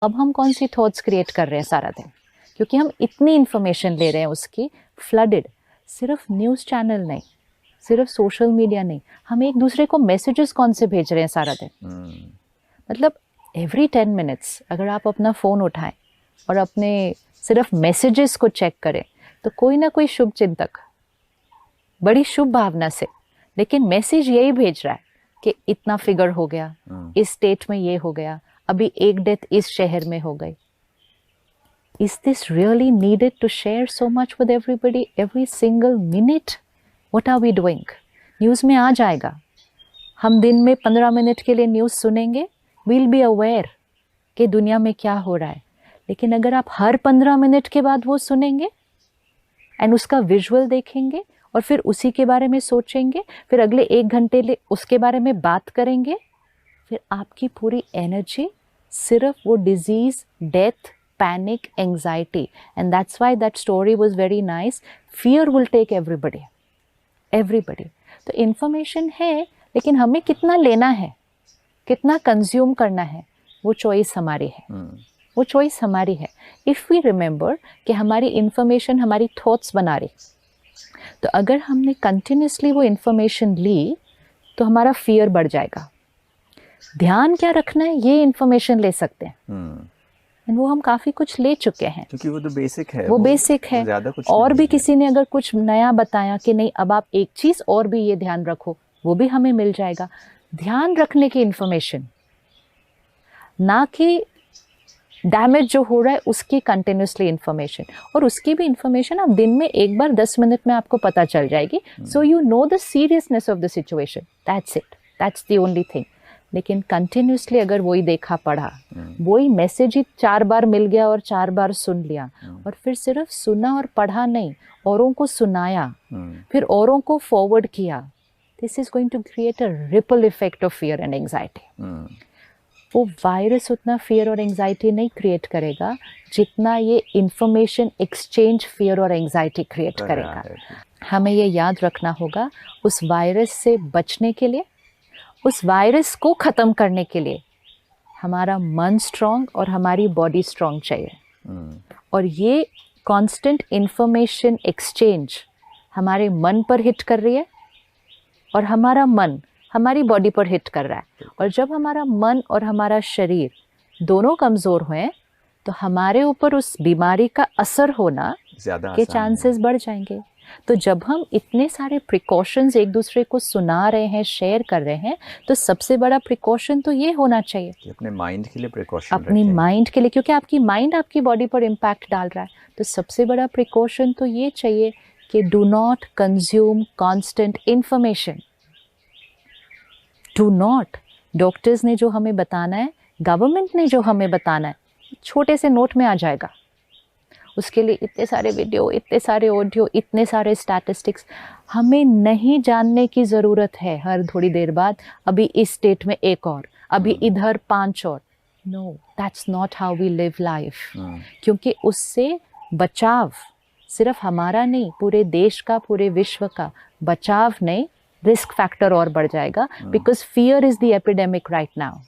अब हम कौन सी थॉट्स क्रिएट कर रहे हैं सारा दिन, क्योंकि हम इतनी इन्फॉर्मेशन ले रहे हैं उसकी फ्लडेड। सिर्फ न्यूज़ चैनल नहीं, सिर्फ सोशल मीडिया नहीं, हम एक दूसरे को मैसेजेस कौन से भेज रहे हैं सारा दिन। मतलब एवरी 10 मिनट्स अगर आप अपना फ़ोन उठाएं और अपने सिर्फ मैसेजेस को चेक करें तो कोई ना कोई शुभ चिंतक बड़ी शुभ भावना से, लेकिन मैसेज यही भेज रहा है कि इतना फिगर हो गया, इस स्टेट में ये हो गया, अभी एक डेथ इस शहर में हो गई। Is this really needed to share so much with everybody every single minute? What are we doing? News में आ जाएगा, हम दिन में 15 मिनट के लिए न्यूज़ सुनेंगे, we'll be aware कि दुनिया में क्या हो रहा है। लेकिन अगर आप हर 15 मिनट के बाद वो सुनेंगे एंड उसका विजुअल देखेंगे और फिर उसी के बारे में सोचेंगे, फिर अगले 1 घंटे उसके बारे में बात करेंगे, फिर आपकी पूरी एनर्जी सिर्फ वो disease, death, panic, anxiety, and that's why that story was very nice, fear will take everybody. तो इन्फॉर्मेशन है, लेकिन हमें कितना लेना है, कितना कंज्यूम करना है, वो चॉइस हमारी है। वो चॉइस हमारी है। इफ़ वी रिमेंबर कि हमारी इन्फॉर्मेशन हमारी थॉट्स बना रही, तो अगर हमने कंटिन्यूसली वो इन्फॉर्मेशन ली तो हमारा फियर बढ़ जाएगा। ध्यान क्या रखना है, ये इन्फॉर्मेशन ले सकते हैं, वो हम काफ़ी कुछ ले चुके हैं, क्योंकि वो तो बेसिक है। वो बेसिक है। और भी किसी ने अगर कुछ नया बताया कि नहीं अब आप एक चीज़ और भी ये ध्यान रखो, वो भी हमें मिल जाएगा। ध्यान रखने की इन्फॉर्मेशन, ना कि डैमेज जो हो रहा है उसकी कंटिन्यूसली इन्फॉर्मेशन। और उसकी भी इन्फॉर्मेशन आप दिन में एक बार 10 मिनट में आपको पता चल जाएगी, so you know the seriousness of the situation, that's it, that's the only thing. लेकिन कंटिन्यूसली अगर वही देखा पढ़ा, वही मैसेज ही 4 बार मिल गया और 4 बार सुन लिया, और फिर सिर्फ सुना और पढ़ा नहीं, औरों को सुनाया, फिर औरों को फॉरवर्ड किया, this is going to create a ripple effect of fear and anxiety. वो वायरस उतना फियर और एंजाइटी नहीं क्रिएट करेगा जितना ये इंफॉर्मेशन एक्सचेंज फियर और एंजाइटी क्रिएट करेगा। हमें ये याद रखना होगा, उस वायरस से बचने के लिए, उस वायरस को ख़त्म करने के लिए हमारा मन स्ट्रॉन्ग और हमारी बॉडी स्ट्रॉन्ग चाहिए। और ये कांस्टेंट इंफॉर्मेशन एक्सचेंज हमारे मन पर हिट कर रही है और हमारा मन हमारी बॉडी पर हिट कर रहा है। और जब हमारा मन और हमारा शरीर दोनों कमज़ोर हुए तो हमारे ऊपर उस बीमारी का असर होना के चांसेस बढ़ जाएंगे। तो जब हम इतने सारे प्रिकॉशंस एक दूसरे को सुना रहे हैं, शेयर कर रहे हैं, तो सबसे बड़ा प्रिकॉशन तो ये होना चाहिए कि अपने माइंड के लिए प्रिकॉशन, अपनी माइंड के लिए, क्योंकि आपकी माइंड आपकी बॉडी पर इम्पैक्ट डाल रहा है। तो सबसे बड़ा प्रिकॉशन तो ये चाहिए कि do not consume constant information. Do not, doctors ने जो हमें बताना है, गवर्नमेंट ने जो हमें बताना है, छोटे से नोट में आ जाएगा। उसके लिए इतने सारे वीडियो, इतने सारे ऑडियो, इतने सारे स्टैटिस्टिक्स हमें नहीं जानने की ज़रूरत है। हर थोड़ी देर बाद अभी इस स्टेट में एक और, अभी इधर 5 और। No, that's not how we live life. क्योंकि उससे बचाव सिर्फ हमारा नहीं, पूरे देश का, पूरे विश्व का बचाव नहीं, रिस्क फैक्टर और बढ़ जाएगा, because fear is the epidemic right now.